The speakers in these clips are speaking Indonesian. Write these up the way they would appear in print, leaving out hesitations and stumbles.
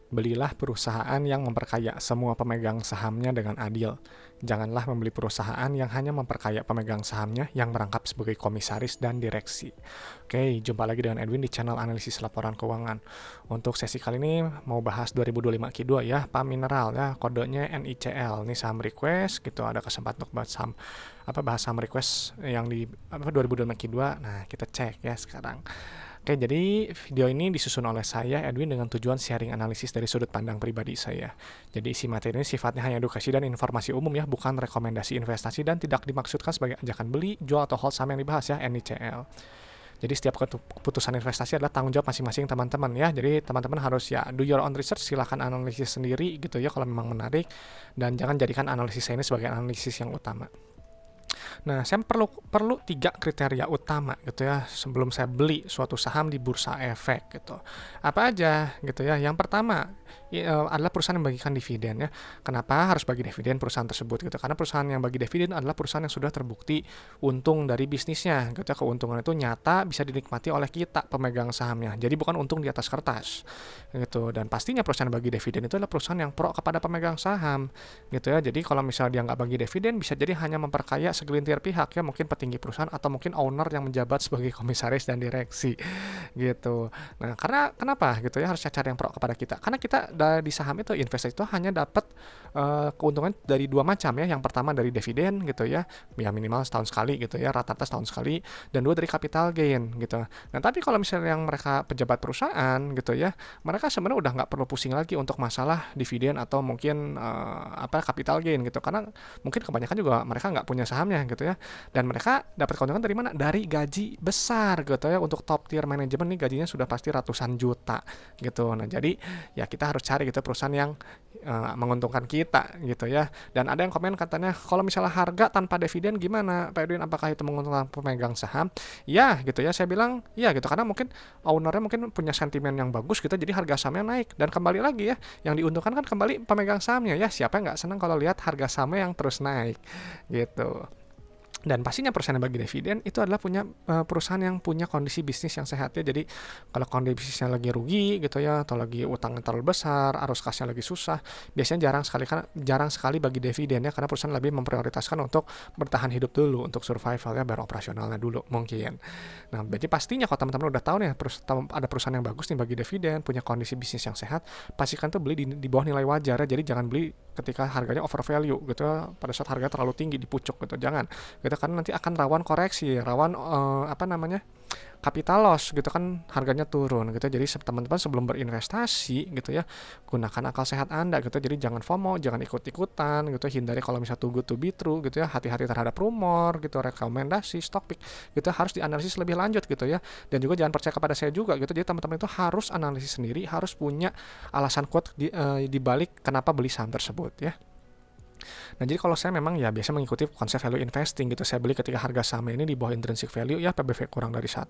Belilah perusahaan yang memperkaya semua pemegang sahamnya dengan adil. Janganlah membeli perusahaan yang hanya memperkaya pemegang sahamnya yang merangkap sebagai komisaris dan direksi. Oke, jumpa lagi dengan Edwin di channel analisis laporan keuangan. Untuk sesi kali ini mau bahas 2025 Q2 ya, PAM Mineral ya, kodenya NICL. Ini saham request gitu, ada kesempatan untuk bahas saham request yang di 2025 Q2. Nah, kita cek ya sekarang. Oke, jadi video ini disusun oleh saya, Edwin, dengan tujuan sharing analisis dari sudut pandang pribadi saya. Jadi isi materi ini sifatnya hanya edukasi dan informasi umum ya, bukan rekomendasi investasi dan tidak dimaksudkan sebagai ajakan beli, jual, atau hold saham yang dibahas ya, NICL. Jadi setiap keputusan investasi adalah tanggung jawab masing-masing teman-teman ya. Jadi teman-teman harus ya do your own research, silahkan analisis sendiri gitu ya kalau memang menarik. Dan jangan jadikan analisis saya ini sebagai analisis yang utama. Nah, saya perlu 3 kriteria utama gitu ya sebelum saya beli suatu saham di bursa efek gitu. Apa aja gitu ya? Yang pertama adalah perusahaan yang membagikan dividen ya. Kenapa harus bagi dividen perusahaan tersebut gitu? Karena perusahaan yang bagi dividen adalah perusahaan yang sudah terbukti untung dari bisnisnya gitu ya. Keuntungan itu nyata bisa dinikmati oleh kita pemegang sahamnya. Jadi bukan untung di atas kertas gitu. Dan pastinya perusahaan yang bagi dividen itu adalah perusahaan yang pro kepada pemegang saham gitu ya. Jadi kalau misalnya dia nggak bagi dividen bisa jadi hanya memperkaya segelintir pihak ya, mungkin petinggi perusahaan atau mungkin owner yang menjabat sebagai komisaris dan direksi gitu. Nah, karena kenapa gitu ya harus cari yang pro kepada kita? Karena kita di saham itu investasi itu hanya dapat keuntungan dari 2 macam ya. Yang pertama dari dividen gitu ya, minimal setahun sekali gitu ya, rata-rata setahun sekali, dan 2 dari capital gain gitu. Nah, tapi kalau misalnya yang mereka pejabat perusahaan gitu ya, mereka sebenarnya udah nggak perlu pusing lagi untuk masalah dividen atau mungkin capital gain gitu, karena mungkin kebanyakan juga mereka nggak punya sahamnya gitu ya, dan mereka dapat keuntungan dari mana? Dari gaji besar gitu ya. Untuk top tier manajemen nih gajinya sudah pasti ratusan juta gitu. Nah, jadi ya kita harus cari gitu perusahaan yang menguntungkan kita gitu ya. Dan ada yang komen katanya, kalau misalnya harga tanpa dividen gimana Pak Edwin, apakah itu menguntungkan pemegang saham? Ya gitu ya, saya bilang ya gitu, karena mungkin ownernya mungkin punya sentimen yang bagus gitu, jadi harga sahamnya naik. Dan kembali lagi ya, yang diuntungkan kan kembali pemegang sahamnya ya. Siapa yang nggak senang kalau lihat harga sahamnya yang terus naik gitu. Dan pastinya perusahaan yang bagi dividen itu adalah perusahaan yang punya kondisi bisnis yang sehat ya. Jadi kalau kondisi bisnisnya lagi rugi gitu ya, atau lagi utangnya terlalu besar, arus kasnya lagi susah, biasanya jarang sekali bagi dividen ya, karena perusahaan lebih memprioritaskan untuk bertahan hidup dulu, untuk survival ya, baru operasionalnya dulu mungkin. Nah, jadi pastinya kalau teman-teman udah tahu nih ada perusahaan yang bagus nih bagi dividen, punya kondisi bisnis yang sehat, pastikan tuh beli di bawah nilai wajar ya. Jadi jangan beli ketika harganya over value gitu ya, pada saat harga terlalu tinggi di pucuk gitu, jangan gitu, karena nanti akan rawan koreksi, rawan capital loss gitu kan, harganya turun gitu. Jadi teman-teman sebelum berinvestasi gitu ya, gunakan akal sehat Anda gitu. Jadi jangan FOMO, jangan ikut-ikutan gitu, hindari kalau misalnya too good to be true gitu ya, hati-hati terhadap rumor gitu, rekomendasi stock pick gitu, harus dianalisis lebih lanjut gitu ya. Dan juga jangan percaya kepada saya juga gitu. Jadi teman-teman itu harus analisis sendiri, harus punya alasan kuat di balik kenapa beli saham tersebut ya. Nah, jadi kalau saya memang ya biasa mengikuti konsep value investing gitu. Saya beli ketika harga sahamnya ini di bawah intrinsic value ya, PBV kurang dari 1,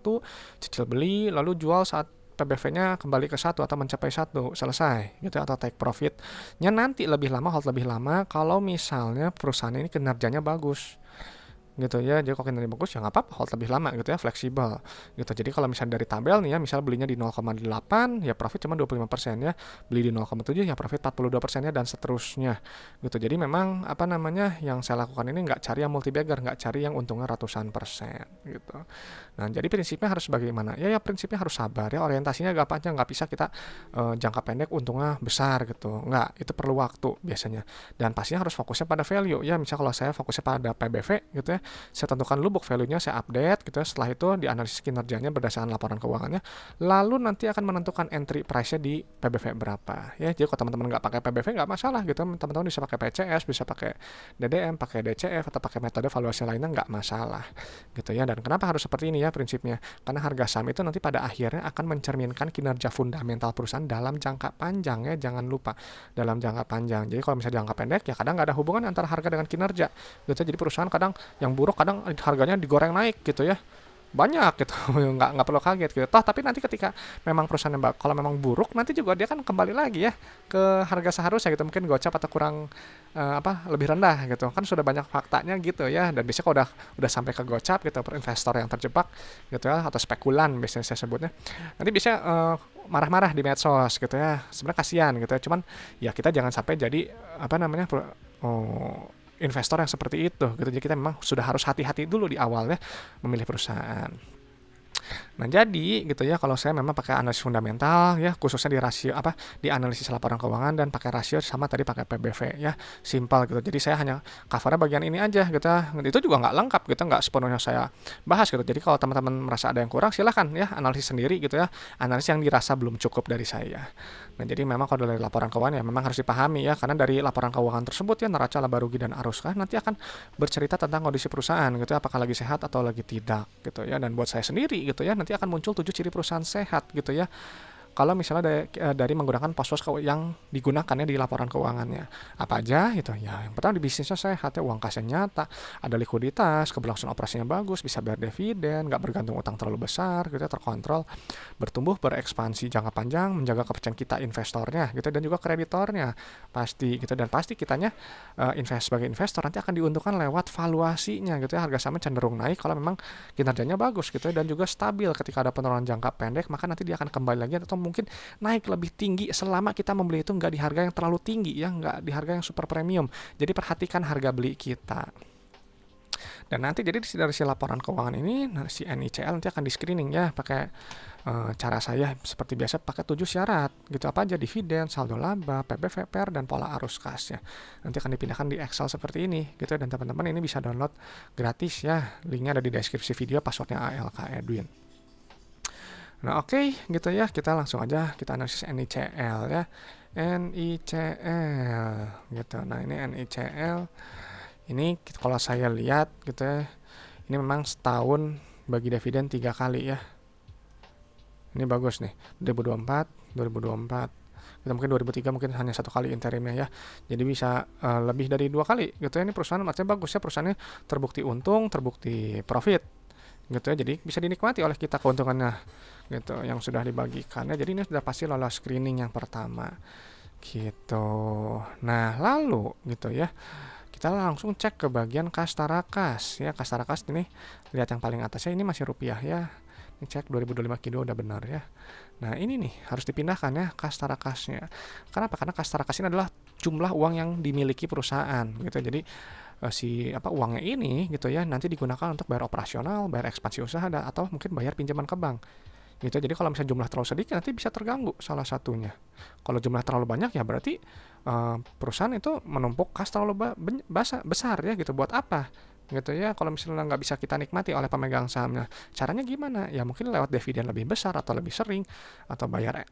cicil beli, lalu jual saat PBV-nya kembali ke 1 atau mencapai 1, selesai gitu, atau take profit-nya nanti lebih lama, hold lebih lama kalau misalnya perusahaan ini kinerjanya bagus gitu ya. Jadi kalau kinerjanya bagus ya nggak apa-apa, hold lebih lama gitu ya, fleksibel gitu. Jadi kalau misalnya dari tabel nih ya, misal belinya di 0,8 ya profit cuma 25% ya, beli di 0,7 ya profit 42% ya, dan seterusnya gitu. Jadi memang yang saya lakukan ini nggak cari yang multi bagger, nggak cari yang untungnya ratusan persen gitu. Nah, jadi prinsipnya harus bagaimana ya, prinsipnya harus sabar ya, orientasinya gak panjang, nggak bisa kita jangka pendek untungnya besar gitu, nggak, itu perlu waktu biasanya. Dan pastinya harus fokusnya pada value ya. Misal kalau saya fokusnya pada PBV gitu ya, saya tentukan dulu book value-nya, saya update gitu ya. Setelah itu dianalisis kinerjanya berdasarkan laporan keuangannya, lalu nanti akan menentukan entry price-nya di PBV berapa ya. Jadi kalau teman-teman nggak pakai PBV nggak masalah gitu, teman-teman bisa pakai PCS, bisa pakai DDM, pakai DCF, atau pakai metode valuasi lainnya, nggak masalah gitu ya. Dan kenapa harus seperti ini ya prinsipnya? Karena harga saham itu nanti pada akhirnya akan mencerminkan kinerja fundamental perusahaan dalam jangka panjang ya, jangan lupa, dalam jangka panjang. Jadi kalau misalnya jangka pendek ya kadang nggak ada hubungan antara harga dengan kinerja gitu. Jadi perusahaan kadang yang buruk kadang harganya digoreng naik gitu ya, banyak gitu. Nggak perlu kaget gitu. Tapi nanti ketika memang perusahaan kalau memang buruk, nanti juga dia kan kembali lagi ya ke harga seharusnya gitu, mungkin gocap atau kurang lebih rendah gitu kan, sudah banyak faktanya gitu ya. Dan biasanya kalau udah sampai ke gocap gitu, per investor yang terjebak gitu ya, atau spekulan biasanya saya sebutnya, nanti bisa marah-marah di medsos gitu ya. Sebenarnya kasihan gitu ya. Cuman ya kita jangan sampai jadi apa namanya investor yang seperti itu gitu. Jadi kita memang sudah harus hati-hati dulu di awalnya memilih perusahaan. Nah, jadi gitu ya kalau saya memang pakai analisis fundamental ya khususnya di rasio di analisis laporan keuangan dan pakai rasio sama tadi pakai PBV ya. Simpel gitu. Jadi saya hanya covernya bagian ini aja gitu ya. Itu juga nggak lengkap gitu, nggak sepenuhnya saya bahas gitu. Jadi kalau teman-teman merasa ada yang kurang silahkan ya analisis sendiri gitu ya. Analisis yang dirasa belum cukup dari saya. Nah, jadi memang kalau dari laporan keuangan ya memang harus dipahami ya karena dari laporan keuangan tersebut ya neraca laba rugi dan arus kan nanti akan bercerita tentang kondisi perusahaan gitu ya, apakah lagi sehat atau lagi tidak gitu ya. Dan buat saya sendiri gitu ya nanti akan muncul 7 ciri perusahaan sehat gitu ya kalau misalnya dari menggunakan pos-pos yang digunakan ya di laporan keuangannya. Apa aja itu ya, yang pertama di bisnisnya sehat ya, uang kasnya nyata, ada likuiditas, keberlangsungan operasinya bagus, bisa bayar dividen, nggak bergantung utang terlalu besar gitu ya, terkontrol, bertumbuh berekspansi jangka panjang, menjaga kepercayaan kita investornya gitu dan juga kreditornya pasti gitu. Dan pasti kitanya sebagai investor nanti akan diuntungkan lewat valuasinya gitu ya, harga sahamnya cenderung naik kalau memang kinerjanya bagus gitu ya, dan juga stabil ketika ada penurunan jangka pendek, maka nanti dia akan kembali lagi atau mungkin naik lebih tinggi selama kita membeli itu nggak di harga yang terlalu tinggi ya, nggak di harga yang super premium. Jadi perhatikan harga beli kita. Dan nanti jadi dari si laporan keuangan ini si NICL nanti akan di screening ya pakai cara saya seperti biasa pakai 7 syarat gitu, apa aja: dividen, saldo laba, PBV, PR, dan pola arus kas ya. Nanti akan dipindahkan di Excel seperti ini gitu, dan teman-teman ini bisa download gratis ya, linknya ada di deskripsi video, passwordnya ALK Edwin. Nah gitu ya, kita langsung aja kita analisis NICL ya. NICL gitu. Nah ini NICL, ini kalau saya lihat gitu ya, ini memang setahun bagi dividen 3 kali ya. Ini bagus nih, 2024, 2024. Kita mungkin 2003 mungkin hanya 1 kali interimnya ya. Jadi bisa lebih dari 2 kali gitu ya. Ini perusahaan artinya bagus ya, perusahaannya terbukti untung, terbukti profit gitu ya. Jadi bisa dinikmati oleh kita keuntungannya gitu yang sudah dibagikan ya. Jadi ini sudah pasti lolos screening yang pertama gitu. Nah lalu gitu ya, kita langsung cek ke bagian kas tarakas ya. Kas tarakas ini lihat yang paling atasnya, ini masih rupiah ya. Ini cek 2025 Q2 udah benar ya. Nah ini nih harus dipindahkan ya kas tarakasnya. Kenapa? Karena kas tarakas ini adalah jumlah uang yang dimiliki perusahaan gitu. Jadi uangnya ini gitu ya nanti digunakan untuk bayar operasional, bayar ekspansi usaha, atau mungkin bayar pinjaman ke bank gitu. Jadi kalau misalnya jumlah terlalu sedikit nanti bisa terganggu salah satunya. Kalau jumlah terlalu banyak ya berarti perusahaan itu menumpuk kas terlalu besar ya gitu. Buat apa gitu ya kalau misalnya nggak bisa kita nikmati oleh pemegang sahamnya. Caranya gimana? Ya mungkin lewat dividen lebih besar atau lebih sering, atau bayar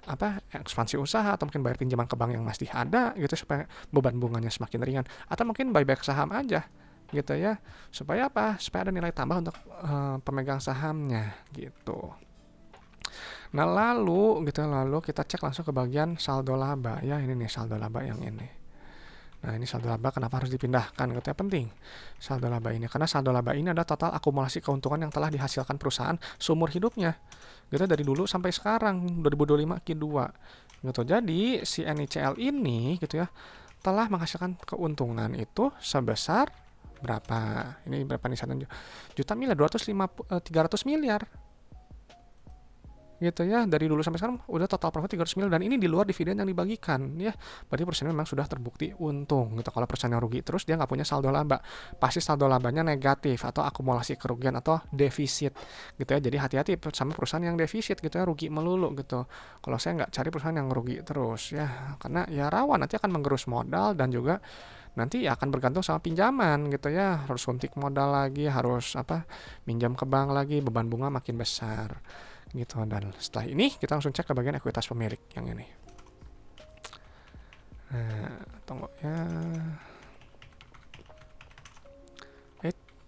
ekspansi usaha, atau mungkin bayar pinjaman ke bank yang masih ada gitu supaya beban bunganya semakin ringan, atau mungkin buyback saham aja gitu ya, supaya apa? Supaya ada nilai tambah untuk pemegang sahamnya gitu. Nah lalu kita cek langsung ke bagian saldo laba ya. Ini nih saldo laba yang ini. Nah ini saldo laba kenapa harus dipindahkan gitu ya, penting saldo laba ini karena saldo laba ini adalah total akumulasi keuntungan yang telah dihasilkan perusahaan seumur hidupnya gitu, dari dulu sampai sekarang 2025 Q2 gitu. Jadi si NICL ini gitu ya telah menghasilkan keuntungan itu sebesar berapa? Ini berapa nih, 1 juta miliar, 300 miliar gitu ya. Dari dulu sampai sekarang udah total profit 300 miliar, dan ini di luar dividen yang dibagikan ya. Berarti perusahaan memang sudah terbukti untung gitu. Kalau perusahaan yang rugi terus dia nggak punya saldo laba, pasti saldo labanya negatif atau akumulasi kerugian atau defisit gitu ya. Jadi hati-hati sama perusahaan yang defisit gitu ya, rugi melulu gitu. Kalau saya nggak cari perusahaan yang rugi terus ya, karena ya rawan nanti akan menggerus modal dan juga nanti ya akan bergantung sama pinjaman gitu ya, harus suntik modal lagi, harus minjam ke bank lagi, beban bunga makin besar gitu. Dan setelah ini kita langsung cek ke bagian ekuitas pemilik yang ini. Nah, tunggu ya.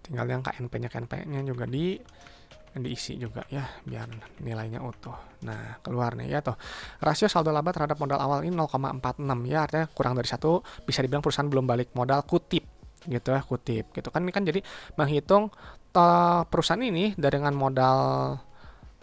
Tinggal yang KNP-nya juga diisi juga ya biar nilainya utuh. Nah keluar nih ya tuh, rasio saldo laba terhadap modal awal ini 0,46 ya, artinya kurang dari 1, bisa dibilang perusahaan belum balik modal, kutip gitu ya, kutip gitu kan. Ini kan jadi menghitung perusahaan ini dengan modal,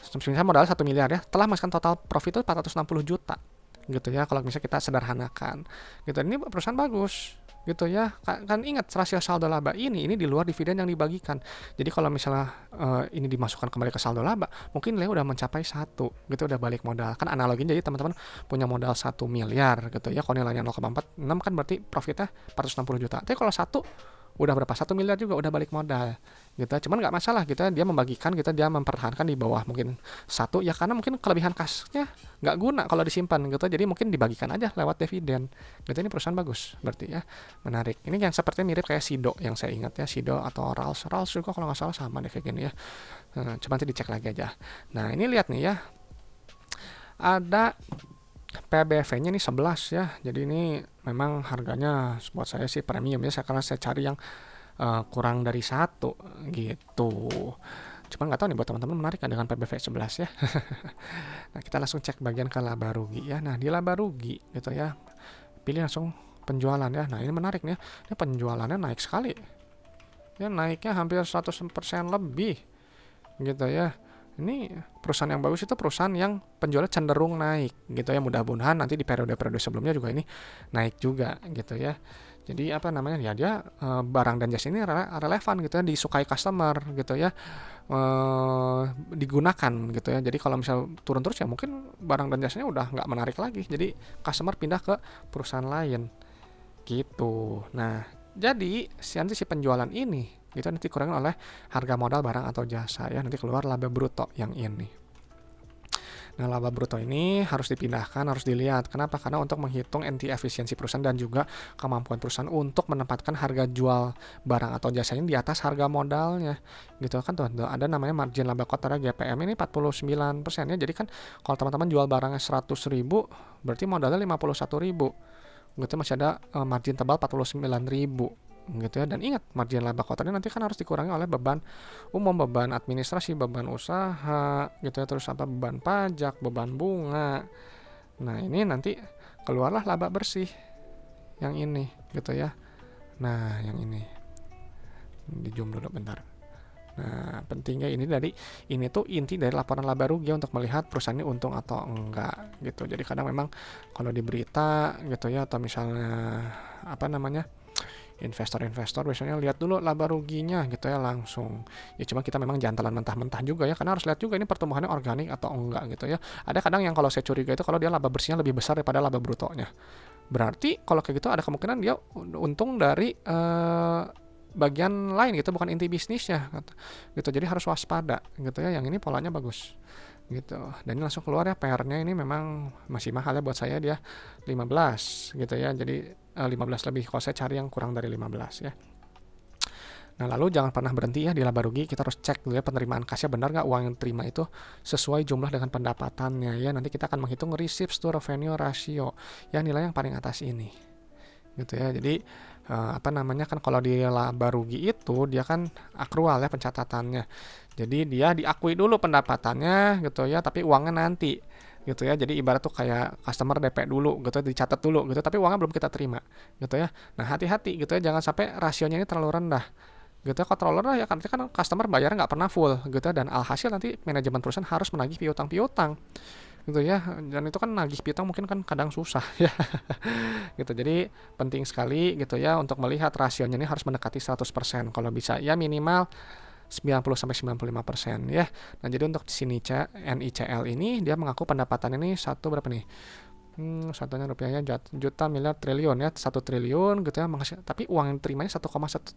misalnya modal 1 miliar ya, telah menghasilkan total profit itu 460 juta gitu ya kalau misalnya kita sederhanakan gitu. Ini perusahaan bagus gitu ya. Kan ingat rasio saldo laba ini di luar dividen yang dibagikan. Jadi kalau misalnya ini dimasukkan kembali ke saldo laba, mungkin nilai udah mencapai 1 gitu, udah balik modal. Kan analoginya jadi teman-teman punya modal 1 miliar gitu ya. Kalau nilainya 0,46 kan berarti profitnya 460 juta. Tapi kalau 1 udah berapa? 1 miliar juga udah balik modal gitu. Cuman nggak masalah gitu, dia membagikan gitu, dia mempertahankan di bawah mungkin 1 ya, karena mungkin kelebihan kasnya nggak guna kalau disimpan gitu, jadi mungkin dibagikan aja lewat dividen gitu. Ini perusahaan bagus berarti ya, menarik. Ini yang sepertinya mirip kayak Sido yang saya ingat ya, Sido atau Rals juga kalau nggak salah sama deh kayak gini ya. Coba nanti dicek lagi aja. Nah ini lihat nih ya, ada PBV-nya nih 11 ya. Jadi ini memang harganya buat saya sih premium ya, karena saya cari yang kurang dari 1 gitu. Cuman nggak tahu nih buat teman-teman menarik kan dengan PBV 11 ya. Nah kita langsung cek bagian ke laba rugi ya. Nah di laba rugi gitu ya, pilih langsung penjualan ya. Nah ini menarik nih ya, ini penjualannya naik sekali ya, naiknya hampir 100% lebih gitu ya. Ini perusahaan yang bagus itu perusahaan yang penjualnya cenderung naik gitu ya. Mudah-mudahan nanti di periode-periode sebelumnya juga ini naik juga gitu ya. Jadi apa namanya ya, dia barang dan jasa ini relevan gitu ya, disukai customer gitu ya, digunakan gitu ya. Jadi kalau misal turun terus ya mungkin barang dan jasanya udah nggak menarik lagi, jadi customer pindah ke perusahaan lain gitu. Nah jadi nanti si penjualan ini itu nanti kurangin oleh harga modal barang atau jasa ya, nanti keluar laba bruto yang ini. Nah laba bruto ini harus dipindahkan, harus dilihat. Kenapa? Karena untuk menghitung NT efisiensi perusahaan dan juga kemampuan perusahaan untuk menempatkan harga jual barang atau jasanya di atas harga modalnya gitu kan tuh. Ada namanya margin laba kotor GPM ini 49% ya. Jadi kan kalau teman-teman jual barangnya 100.000 berarti modalnya 51.000 gitu, masih ada margin tebal 49.000 gitu ya. Dan ingat, margin laba kotornya nanti kan harus dikurangi oleh beban umum, beban administrasi, beban usaha gitu ya, terus apa, beban pajak, beban bunga. Nah ini nanti keluarlah laba bersih yang ini gitu ya. Nah yang ini di zoom dulu bentar. Nah pentingnya ini tuh inti dari laporan laba rugi untuk melihat perusahaan ini untung atau enggak gitu. Jadi kadang memang kalau di berita gitu ya, atau misalnya apa namanya, investor biasanya lihat dulu laba ruginya gitu ya langsung. Ya cuma kita memang jangan telan mentah-mentah juga ya, karena harus lihat juga ini pertumbuhannya organik atau enggak gitu ya. Ada kadang yang kalau saya curiga itu kalau dia laba bersihnya lebih besar daripada laba brutonya. Berarti kalau kayak gitu ada kemungkinan dia untung dari bagian lain gitu, bukan inti bisnisnya gitu. Jadi harus waspada gitu ya. Yang ini polanya bagus gitu. Dan ini langsung keluar ya, PR-nya ini memang masih mahal ya buat saya, dia 15 gitu ya. Jadi 15 lebih kalau saya cari yang kurang dari 15 ya. Nah lalu jangan pernah berhenti ya di laba rugi, kita harus cek dulu ya penerimaan kasnya benar nggak, uang yang terima itu sesuai jumlah dengan pendapatannya ya. Nanti kita akan menghitung receipts to revenue ratio ya, nilai yang paling atas ini gitu ya. Jadi apa namanya kan, kalau di laba rugi itu dia kan akrual ya pencatatannya. Jadi dia diakui dulu pendapatannya gitu ya, tapi uangnya nanti gitu ya. Jadi ibarat tuh kayak customer DP dulu gitu, dicatat dulu gitu, tapi uangnya belum kita terima gitu ya. Nah hati-hati gitu ya, jangan sampai rasionya ini terlalu rendah gitu ya. Kalau terlalu rendah ya kan customer bayar nggak pernah full gitu ya, dan alhasil nanti manajemen perusahaan harus menagih piutang-piutang gitu ya. Dan itu kan nagih piutang mungkin kan kadang susah ya gitu. Jadi penting sekali gitu ya untuk melihat rasionya ini harus mendekati 100%, kalau bisa ya minimal 90-95% ya. Nah jadi untuk sini NICL ini dia mengaku pendapatan ini berapa nih, satunya rupiahnya juta, miliar, triliun ya, 1 triliun gitu ya, tapi uang yang terimanya 1,1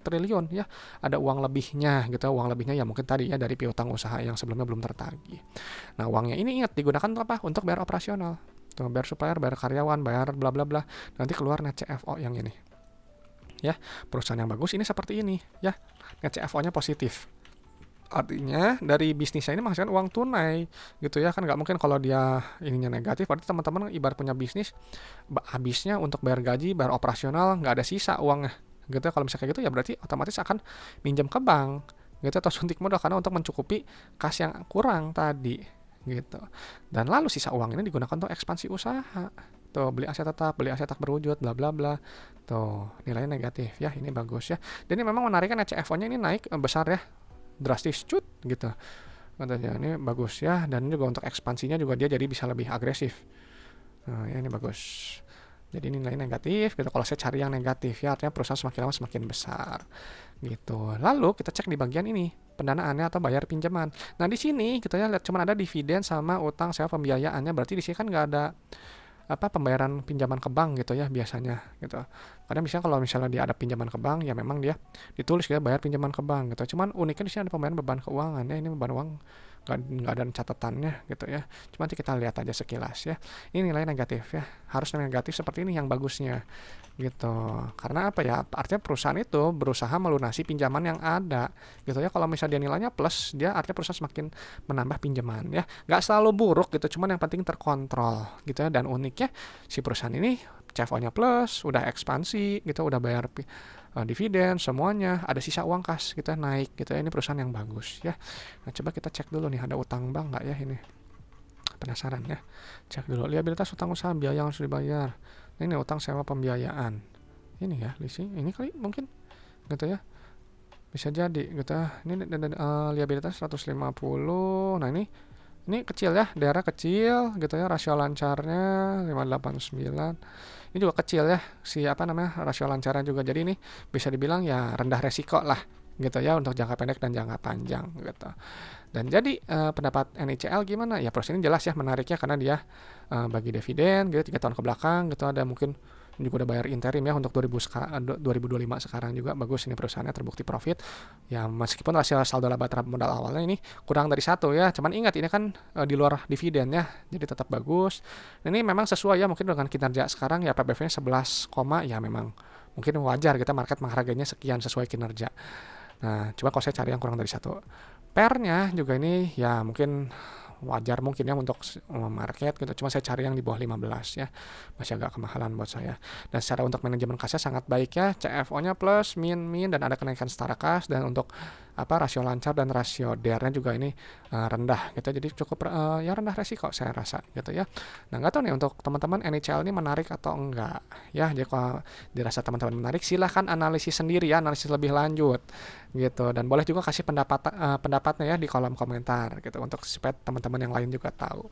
triliun ya. Ada uang lebihnya gitu ya. Uang lebihnya ya mungkin tadi ya dari piutang usaha yang sebelumnya belum tertagih. Nah uangnya ini ingat digunakan untuk apa? Untuk bayar operasional tuh, bayar supplier, bayar karyawan, bayar bla bla bla. Nanti keluar net CFO yang ini ya. Perusahaan yang bagus ini seperti ini ya, net CFO-nya positif. Artinya dari bisnisnya ini menghasilkan uang tunai gitu ya. Kan nggak mungkin kalau dia ininya negatif, berarti teman-teman ibarat punya bisnis, habisnya untuk bayar gaji, bayar operasional, nggak ada sisa uangnya gitu ya. Kalau misalnya kayak gitu ya berarti otomatis akan minjam ke bank gitu, atau suntik modal karena untuk mencukupi kas yang kurang tadi gitu. Dan lalu sisa uang ini digunakan untuk ekspansi usaha tuh, beli aset tetap, beli aset tak berwujud, bla bla bla. Tuh nilainya negatif ya, ini bagus ya. Dan ini memang menarikkan, CFO-nya ini naik besar ya, drastis cut gitu katanya. Ini bagus ya, dan ini juga untuk ekspansinya juga dia jadi bisa lebih agresif. Nah ya ini bagus. Jadi nilai negatif gitu. Kalau saya cari yang negatif ya artinya perusahaan semakin lama semakin besar gitu. Lalu kita cek di bagian ini pendanaannya atau bayar pinjaman. Nah di sini kita ya lihat cuma ada dividen sama utang sewa pembiayaannya. Berarti di sini kan nggak ada pembayaran pinjaman ke bank gitu ya biasanya gitu. Kadang misalnya kalau misalnya dia ada pinjaman ke bank ya memang dia ditulis ya bayar pinjaman ke bank gitu. Cuman uniknya di sini ada pembayaran beban keuangan ya, ini beban uang nggak ada catatannya gitu ya. Cuma nanti kita lihat aja sekilas ya. Ini nilai negatif ya. Harus negatif seperti ini yang bagusnya gitu. Karena apa ya? Artinya perusahaan itu berusaha melunasi pinjaman yang ada gitu ya. Kalau misalnya dia nilainya plus, dia artinya perusahaan semakin menambah pinjaman ya. Nggak selalu buruk gitu, cuman yang penting terkontrol gitu ya. Dan uniknya si perusahaan ini CFO-nya plus, udah ekspansi gitu, udah bayar dividen semuanya, ada sisa uang kas gitu naik gitu ya. Ini perusahaan yang bagus ya. Nah, coba kita cek dulu nih ada utang bank nggak ya ini. Penasaran ya. Cek dulu liabilitas utang usaha biaya yang harus dibayar. Nah, ini utang sewa pembiayaan. Ini ya, leasing. Ini kali mungkin gitu ya. Bisa jadi gitu ya. Ini liabilitas 150. Nah, ini kecil ya, daerah kecil gitu ya, rasio lancarnya 589. Ini juga kecil ya, rasio lancarnya juga. Jadi ini bisa dibilang ya rendah resiko lah gitu ya untuk jangka pendek dan jangka panjang gitu. Dan jadi pendapat NICL gimana? Ya perusahaan ini jelas ya menariknya karena dia bagi dividen gitu 3 tahun ke belakang gitu, ada mungkin juga udah bayar interim ya untuk 2025 sekarang juga bagus ini perusahaannya terbukti profit ya, meskipun rasio saldo laba terhadap modal awalnya ini kurang dari 1 ya, cuman ingat ini kan di luar dividen ya, jadi tetap bagus. Dan ini memang sesuai ya mungkin dengan kinerja sekarang ya, PBV-nya 11, ya memang mungkin wajar kita market menghargainya sekian sesuai kinerja. Nah, coba kalau saya cari yang kurang dari 1. Pairnya juga ini ya mungkin wajar mungkin ya untuk market gitu. Cuma saya cari yang di bawah 15 ya. Masih agak kemahalan buat saya. Dan secara untuk manajemen kasnya sangat baik ya. CFO-nya plus, min dan ada kenaikan setara kas, dan untuk rasio lancar dan rasio DER-nya juga ini rendah gitu. Jadi cukup ya rendah resiko saya rasa gitu ya. Nah, nggak tahu nih untuk teman-teman NICL ini menarik atau enggak ya. Jadi kalau dirasa teman-teman menarik silahkan analisis sendiri ya, analisis lebih lanjut gitu, dan boleh juga kasih pendapatnya ya di kolom komentar gitu untuk supaya teman-teman yang lain juga tahu.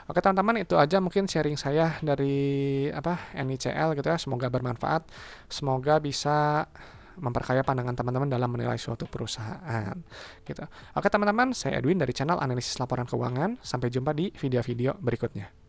Oke teman-teman, itu aja mungkin sharing saya dari NICL gitu ya, semoga bermanfaat, semoga bisa memperkaya pandangan teman-teman dalam menilai suatu perusahaan gitu. Oke teman-teman, saya Edwin dari channel Analisis Laporan Keuangan, sampai jumpa di video-video berikutnya.